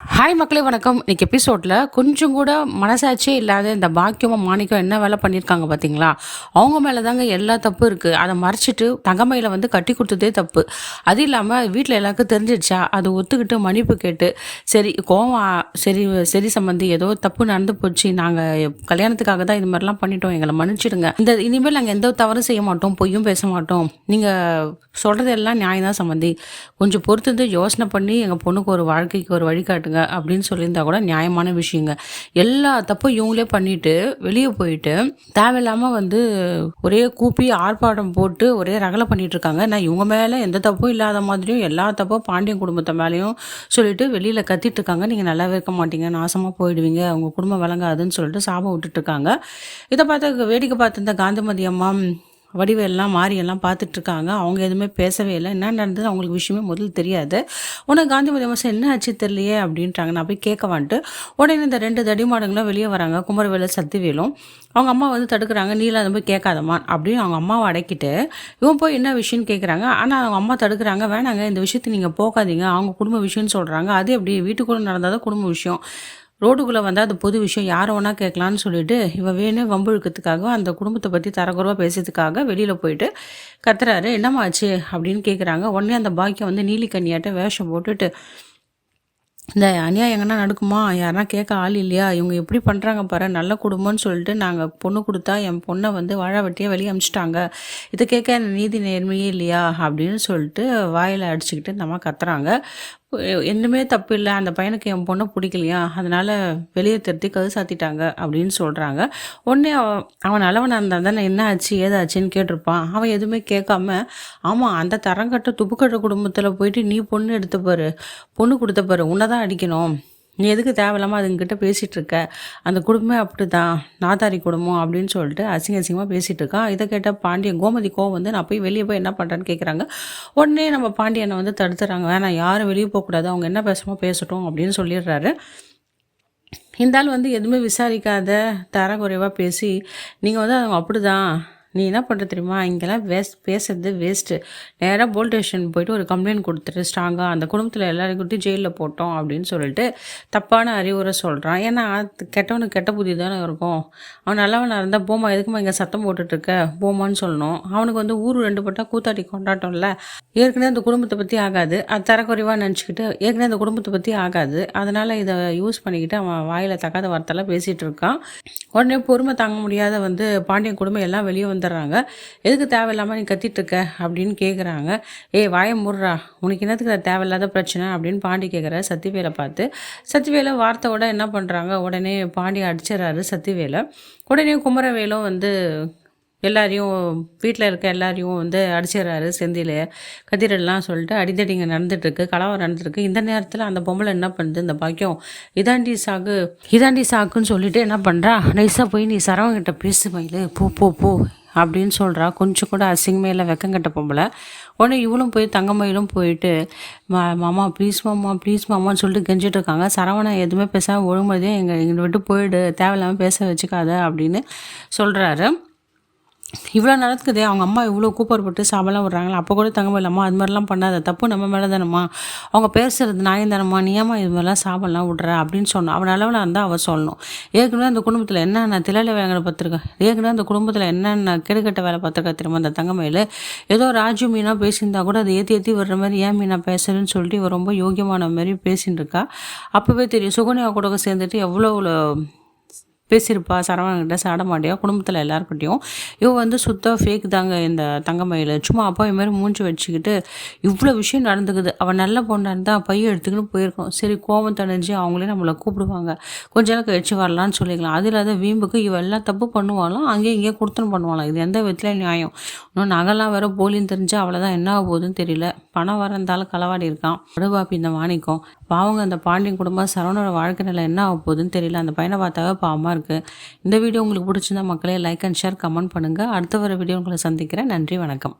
Hi மக்களே வணக்கம். இன்னைக்கு எபிசோடில் கொஞ்சம் கூட மனசாட்சியே இல்லாத இந்த பாக்கியமும் மாணிக்கம் என்ன வேலை பண்ணியிருக்காங்க பார்த்தீங்களா? அவங்க மேலே தாங்க எல்லா தப்பு இருக்குது. அதை மறைச்சிட்டு தங்கமையில் வந்து கட்டி கொடுத்ததே தப்பு. அது இல்லாமல் வீட்டில் எல்லாருக்கும் தெரிஞ்சிடுச்சா அது ஒத்துக்கிட்டு மன்னிப்பு கேட்டு சரி கோவம் சரி சரி சம்மந்தி ஏதோ தப்பு நடந்து போச்சு, நாங்கள் கல்யாணத்துக்காக தான் இது மாதிரிலாம் பண்ணிட்டோம், எங்களை மன்னிச்சிடுங்க, இனிமேல் நாங்கள் எந்த தவறும் செய்ய மாட்டோம், பொய்யும் பேச மாட்டோம், நீங்கள் சொல்கிறது எல்லாம் நியாயம் தான் சம்மந்தி, கொஞ்சம் பொறுத்து யோசனை பண்ணி எங்கள் பொண்ணுக்கு ஒரு வாழ்க்கைக்கு ஒரு வழிகாட்டுங்க அப்படின்னு சொல்லியிருந்தா கூட நியாயமான விஷயங்க. எல்லா தப்பும் இவங்களே பண்ணிட்டு வெளியே போயிட்டு தேவையில்லாம வந்து ஒரே கூப்பி ஆர்ப்பாட்டம் போட்டு ஒரே ரகலை பண்ணிட்டு இருக்காங்க. நான் இவங்க மேல எந்த தப்பும் இல்லாத மாதிரியும் எல்லா தப்பும் பாண்டியன் குடும்பத்தை மேலேயும் சொல்லிட்டு வெளியில கத்திட்டு இருக்காங்க. நீங்க நல்லாவே இருக்க மாட்டீங்க, நாசமா போயிடுவீங்க, அவங்க குடும்பம் விளங்காதுன்னு சொல்லிட்டு சாபம் விட்டுட்டு இருக்காங்க. இதை பார்த்து வேடிக்கை பார்த்து இந்த காந்திமதி அம்மா வடிவெல்லாம் மாறியெல்லாம் பார்த்துட்ருக்காங்க. அவங்க எதுவுமே பேசவே இல்லை. என்ன நடந்தது அவங்களுக்கு விஷயமே முதல்ல தெரியாது. உனக்கு காந்திமதி அம்மா என்ன ஆச்சு தெரியலையே அப்படின்ட்டாங்க. நான் போய் கேட்க வந்துட்டு உடனே இந்த 2 தடிமாடுங்களும் வெளியே வராங்க. குமரவேலு சக்திவேலும் அவங்க அம்மா வந்து தடுக்கிறாங்க. நீலாம் அதை போய் கேட்காதம்மா அப்படின்னு அவங்க அம்மாவை அடக்கிட்டு இவன் போய் என்ன விஷயம்னு கேட்குறாங்க. ஆனால் அவங்க அம்மா தடுக்கிறாங்க. வேணாங்க, இந்த விஷயத்தை நீங்கள் போகாதீங்க, அவங்க குடும்ப விஷயம்னு சொல்கிறாங்க. அது எப்படி வீட்டுக்குள்ளே நடந்தால் தான் குடும்ப விஷயம், ரோடுக்குள்ளே வந்தால் அது பொது விஷயம், யாரை வேணா கேட்கலான்னு சொல்லிட்டு இவன் வேணும் வம்புழுக்கிறதுக்காக அந்த குடும்பத்தை பற்றி தரக்குறவாக பேசுறதுக்காக வெளியில் போயிட்டு கத்துறாரு. என்னம்மா ஆச்சு அப்படின்னு கேட்குறாங்க. உடனே அந்த பாக்கியம் வந்து நீலிக்கண்ணியாட்ட வேஷம் போட்டுட்டு இந்த அநியாயம் எங்கன்னா நடக்குமா, யாருன்னா கேட்க ஆள் இல்லையா, இவங்க எப்படி பண்ணுறாங்க பாரு, நல்ல குடும்பம்னு சொல்லிட்டு நாங்கள் பொண்ணு கொடுத்தா என் பொண்ணை வந்து வாழ வெட்டியாக வெளியே அமிச்சிட்டாங்க, இதை கேட்க நீதி நேர்மையே இல்லையா அப்படின்னு சொல்லிட்டு வாயில் அடிச்சுக்கிட்டு இந்த அம்மா கத்துறாங்க. என்னமே தப்பு இல்லை, அந்த பையனுக்கு என் பொண்ணை பிடிக்கலையா, அதனால் வெளியே திருத்தி கது சாத்திட்டாங்க அப்படின்னு சொல்கிறாங்க. உடனே அவன் நல்லவனாக இருந்தால் தானே என்ன ஆச்சு ஏதாச்சுன்னு கேட்டிருப்பான். அவன் எதுவுமே கேட்காம ஆமாம் அந்த தரங்கட்ட துப்புக்கட்ட குடும்பத்தில் போயிட்டு நீ பொண்ணு எடுத்த பாரு, பொண்ணு கொடுத்த பாரு, உன்னை தான் அடிக்கணும், நீ எதுக்கு தேவையில்லாமல் அதுங்கிட்ட பேசிகிட்டு இருக்க, அந்த குடும்பமே அப்படி தான் நாதாரி குடும்பம் அப்படின்னு சொல்லிட்டு அசிங்கமாக பேசிகிட்டு இருக்கான். இதை கேட்ட பாண்டியன் கோமதி கோவம் வந்து நான் போய் வெளியே போய் என்ன பண்ணுறேன்னு கேட்குறாங்க. உடனே நம்ம பாண்டியனை வந்து தடுத்துறாங்க. வேணாம், யாரும் வெளியே போகக்கூடாது, அவங்க என்ன பேசணுமோ பேசட்டும் அப்படின்னு சொல்லிடுறாரு. இந்த ஆள் வந்து எதுவுமே விசாரிக்காத தரக்குறைவாக பேசி நீங்கள் வந்து அவங்க அப்படி தான், நீ என்ன பண்ணுற தெரியுமா, இங்கெல்லாம் பேசுறது வேஸ்ட்டு, நேராக போலீஸ் ஸ்டேஷன் போயிட்டு ஒரு கம்ப்ளைண்ட் கொடுத்துட்டு ஸ்ட்ராங்காக அந்த குடும்பத்தில் எல்லாரையும் கொடுத்து ஜெயிலில் போட்டோம் அப்படின்னு சொல்லிட்டு தப்பான அறிவுரை சொல்கிறான். ஏன்னா கெட்டவனுக்கு கெட்ட புத்தி தானே இருக்கும். அவன் நல்லவனாக இருந்தால் போமா, எதுக்குமா இங்கே சத்தம் போட்டுட்ருக்க, போமான்னு சொல்லணும். அவனுக்கு வந்து ஊர் 2 பட்டா கூத்தாடி கொண்டாட்டம்ல, ஏற்கனவே அந்த குடும்பத்தை பற்றி ஆகாது, அது தரக்குறைவாக நினச்சிக்கிட்டு ஏற்கனவே அந்த குடும்பத்தை பற்றி ஆகாது, அதனால் இதை யூஸ் பண்ணிக்கிட்டு அவன் வாயில் தக்காத வார்த்தைலாம் பேசிகிட்டு இருக்கான். உடனே பொறுமை தாங்க முடியாத வந்து பாண்டியன் குடும்பம் எல்லாம் வெளியே வந்துடுறாங்க. எதுக்கு தேவையில்லாமல் நீ கத்திட்டு இருக்க அப்படின்னு கேட்குறாங்க. வாயை முடுறா, உனக்கு என்னத்துக்கு அது தேவையில்லாத பிரச்சனை அப்படின்னு பாண்டி கேட்குற சத்திவேலை பார்த்து. சத்திவேலை வார்த்தையோட என்ன பண்ணுறாங்க, உடனே பாண்டி அடிச்சிடறாரு சத்திவேலை. உடனே குமரவேலும் வந்து எல்லாரையும் வீட்டில் இருக்க எல்லாரையும் வந்து அடிச்சிடறாரு. செந்தில் கதிரெல்லாம் சொல்லிட்டு அடிதடிங்க நடந்துட்டுருக்கு, கலவரம் நடந்துருக்கு. இந்த நேரத்தில் அந்த பொம்பளை என்ன பண்ணுது, இந்த பாக்கியம் இதாண்டி சாக்குன்னு சொல்லிட்டு என்ன பண்ணுறா, நைஸாக போய் நீ சரவங்கிட்ட பேசு மயிலு, போ போ போ அப்படின்னு சொல்கிறா. கொஞ்சம் கூட அசிங்கமே இல்லை, வெக்கங்கட்ட பொம்பளை. உடனே இவளும் போய் தங்கமயிலும் போயிட்டு மாமா ப்ளீஸ் மாமான்னு சொல்லிட்டு கெஞ்சிட்டு இருக்காங்க. சரவணன் எதுவுமே பேசாமல் ஒழுங்குமதியாக எங்களை விட்டு போயிடு, தேவையில்லாமல் பேச வச்சுக்காத அப்படின்னு சொல்கிறாரு. இவ்வளோ நடக்குதே, அவங்க அம்மா இவ்வளோ கூப்பர்பட்டு சாபெல்லாம் விட்றாங்களா, அப்போ கூட தங்கமயில் அம்மா அது மாதிரிலாம் பண்ணாத, தப்பு நம்ம மேலே தானம்மா, அவங்க பேசுகிறது நியாயம் தானம்மா, நீ ஏம்மா இது மாதிரிலாம் சாபெல்லாம் விட்ற அப்படின்னு சொன்னான். அவன் நல்லவனாக இருந்தால் அவள் சொல்லணும். ஏற்கனவே அந்த குடும்பத்தில் என்னென்ன திளையில வேலை பார்த்துருக்கேன், ஏற்கனவே அந்த குடும்பத்தில் என்னென்ன கெடுக்கட்ட வேலை பார்த்துருக்கா திரும்ப அந்த தங்கமயில். ஏதோ ராஜு மீனா பேசியிருந்தா கூட அதை ஏற்றி வர்ற மாதிரி ஏன் மீனா பேசுறேன்னு சொல்லிட்டு இவன் ரொம்ப யோகியமான மாதிரி பேசின்னு இருக்கா. அப்போவே தெரியும் சுகன்யா கூட சேர்ந்துட்டு எவ்வளோ பேசியிருப்பா சரவணங்கிட்ட, சாட மாட்டியா குடும்பத்தில் எல்லாருக்கிட்டையும். இவ வந்து சுத்த ஃபேக் தாங்க இந்த தங்கமயில். சும்மா அப்பா இது மாதிரி மூஞ்சி வச்சுக்கிட்டு இவ்வளோ விஷயம் நடந்துக்குது. அவன் நல்ல பொண்ணாக இருந்தால் பையன் எடுத்துக்கின்னு போயிருக்கோம். சரி கோவம் தணிஞ்சு அவங்களே நம்மளை கூப்பிடுவாங்க, கொஞ்ச நாள் கழிச்சு வரலான்னு சொல்லிக்கலாம். அது இல்லாத வீம்புக்கு இவ எல்லாம் தப்பு பண்ணுவாளாம், அங்கேயும் இங்கேயே கொடுத்துன்னு பண்ணுவாளாம். இது எந்த விதத்தில் நியாயம்? இன்னும் நகைலாம் வேற போலின்னு தெரிஞ்சு அவ்வளோதான், என்ன ஆக போகுதுன்னு தெரியல. பணம் வர இருந்தாலும் களவாடி இருக்கான் படுபாப்பி இந்த மாணிக்கம். பாவங்க அந்த பாண்டியன் குடும்பம் சரவணோட வாழ்க்கை நிலை என்ன ஆக போகுதுன்னு தெரியல. அந்த பையனை பார்த்தாவே பாவமாக இருக்குது. இந்த வீடியோ உங்களுக்கு பிடிச்சிருந்தா மக்களே லைக் அண்ட் ஷேர் கமெண்ட் பண்ணுங்கள். அடுத்த வர வீடியோ உங்களை சந்திக்கிறேன். நன்றி, வணக்கம்.